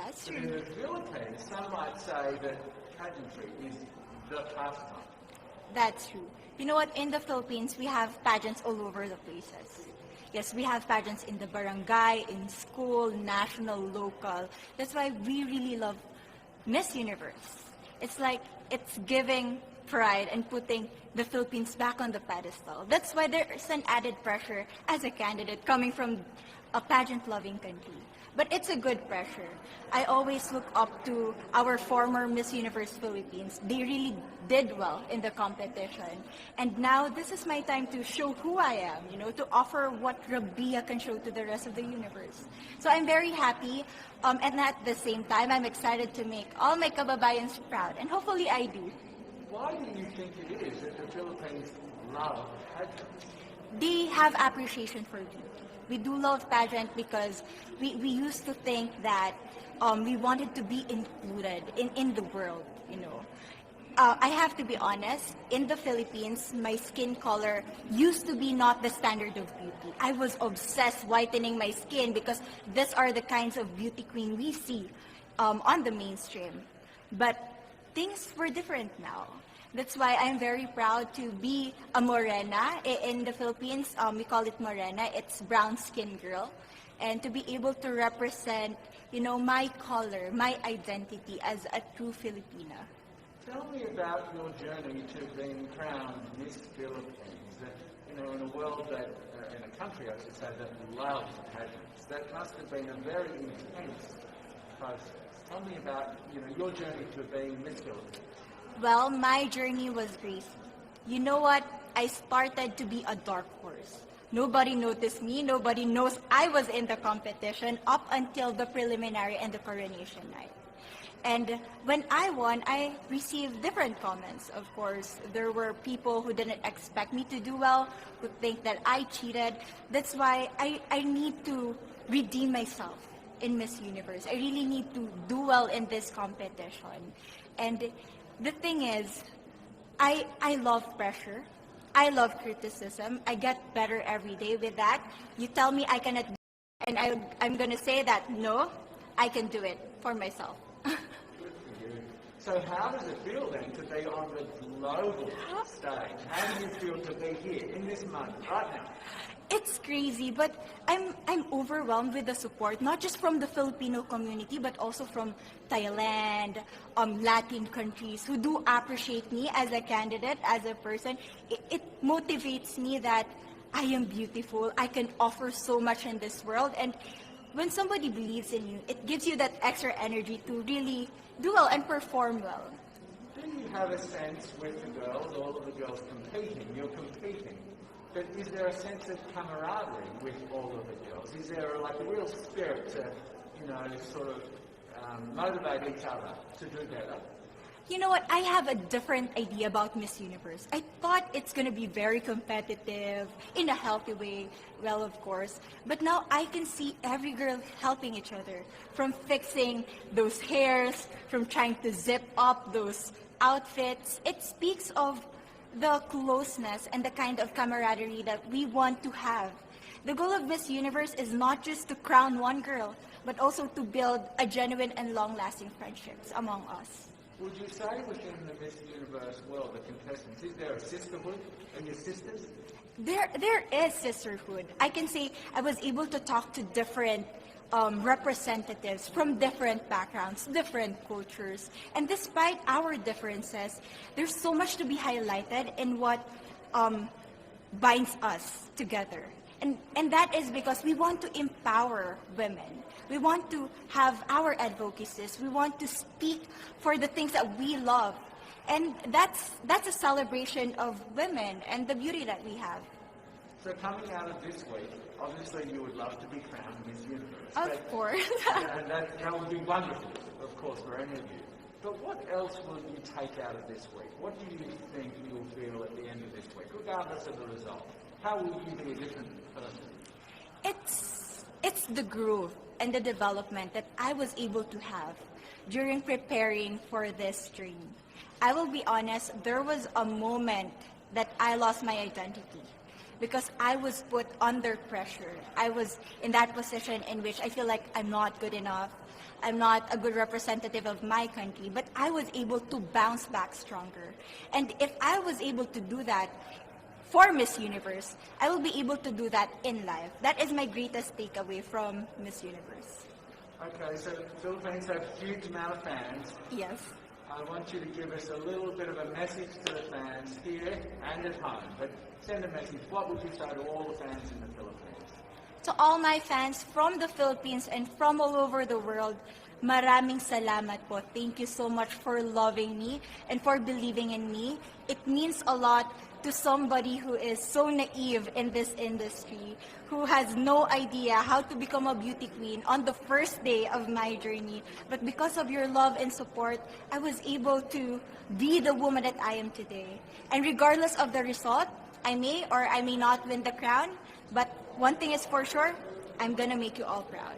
That's But in true. the Philippines, some might say that pageantry is the pastime. That's true. You know what? In the Philippines, we have pageants all over the places. Yes, we have pageants in the barangay, in school, national, local. That's why we really love Miss Universe. It's like it's giving pride and putting the Philippines back on the pedestal. That's why there's an added pressure as a candidate coming from a pageant-loving country. But it's a good pressure. I always look up to our former Miss Universe Philippines. They really did well in the competition. And now this is my time to show who I am, to offer what Rabia can show to the rest of the universe. So I'm very happy, and at the same time, I'm excited to make all my kababayans proud. And hopefully I do. Why do you think it is that the Philippines love pageants? They have appreciation for beauty. We do love pageant because we used to think that we wanted to be included in the world. I have to be honest, in the Philippines, my skin color used to be not the standard of beauty. I was obsessed whitening my skin because these are the kinds of beauty queen we see on the mainstream. But things were different now. That's why I'm very proud to be a morena. In the Philippines, we call it morena. It's brown skin girl. And to be able to represent, my color, my identity as a true Filipina. Tell me about your journey to being crowned Miss Philippines. In a world that, in a country, I should say, that loves pageants. That must have been a very intense process. Tell me about, your journey to being Miss Philippines. Well, my journey was crazy. You know what? I started to be a dark horse. Nobody noticed me. Nobody knows I was in the competition up until the preliminary and the coronation night. And when I won, I received different comments. Of course, there were people who didn't expect me to do well, who think that I cheated. That's why I need to redeem myself in Miss Universe. I really need to do well in this competition. And the thing is, I love pressure. I love criticism. I get better every day with that. You tell me I cannot do it, and I'm going to say that, no, I can do it for myself. Good for you. So how does it feel then to be on the global stage? How do you feel to be here in this moment, right now? It's crazy, but I'm overwhelmed with the support, not just from the Filipino community, but also from Thailand, Latin countries who do appreciate me as a candidate, as a person. It motivates me that I am beautiful. I can offer so much in this world. And when somebody believes in you, it gives you that extra energy to really do well and perform well. Do you have a sense with the girls, all of the girls competing, you're competing, but is there a sense of camaraderie with all of the girls? Is there like a real spirit to, sort of motivate each other to do better? You know what? I have a different idea about Miss Universe. I thought it's going to be very competitive, in a healthy way, well, of course. But now I can see every girl helping each other, from fixing those hairs, from trying to zip up those outfits. It speaks of the closeness and the kind of camaraderie that we want to have. The goal of Miss Universe is not just to crown one girl, but also to build a genuine and long-lasting friendships among us. Would you say within the Miss Universe world, the contestants, is there a sisterhood? Are you sisters? There is sisterhood. I can say I was able to talk to different representatives from different backgrounds, different cultures. And despite our differences, there's so much to be highlighted in what binds us together. And that is because we want to empower women. We want to have our advocacies. We want to speak for the things that we love. And that's a celebration of women and the beauty that we have. So coming out of this week, obviously you would love to be crowned Miss Universe. Of course. And that would be wonderful, of course, for any of you. But what else will you take out of this week? What do you think you'll feel at the end of this week, regardless of the result? How will you be a different person? It's the growth and the development that I was able to have during preparing for this dream. I will be honest, there was a moment that I lost my identity. because I was put under pressure. I was in that position in which I feel like I'm not good enough. I'm not a good representative of my country, but I was able to bounce back stronger. And if I was able to do that for Miss Universe, I will be able to do that in life. That is my greatest takeaway from Miss Universe. Okay, so the Philippines have a huge amount of fans. Yes. I want you to give us a little bit of a message to the fans here and at home. But send a message. What would you say to all the fans in the Philippines? To all my fans from the Philippines and from all over the world, maraming salamat po. Thank you so much for loving me and for believing in me. It means a lot to somebody who is so naive in this industry, who has no idea how to become a beauty queen on the first day of my journey. But because of your love and support, I was able to be the woman that I am today. And regardless of the result, I may or I may not win the crown, but one thing is for sure, I'm gonna make you all proud.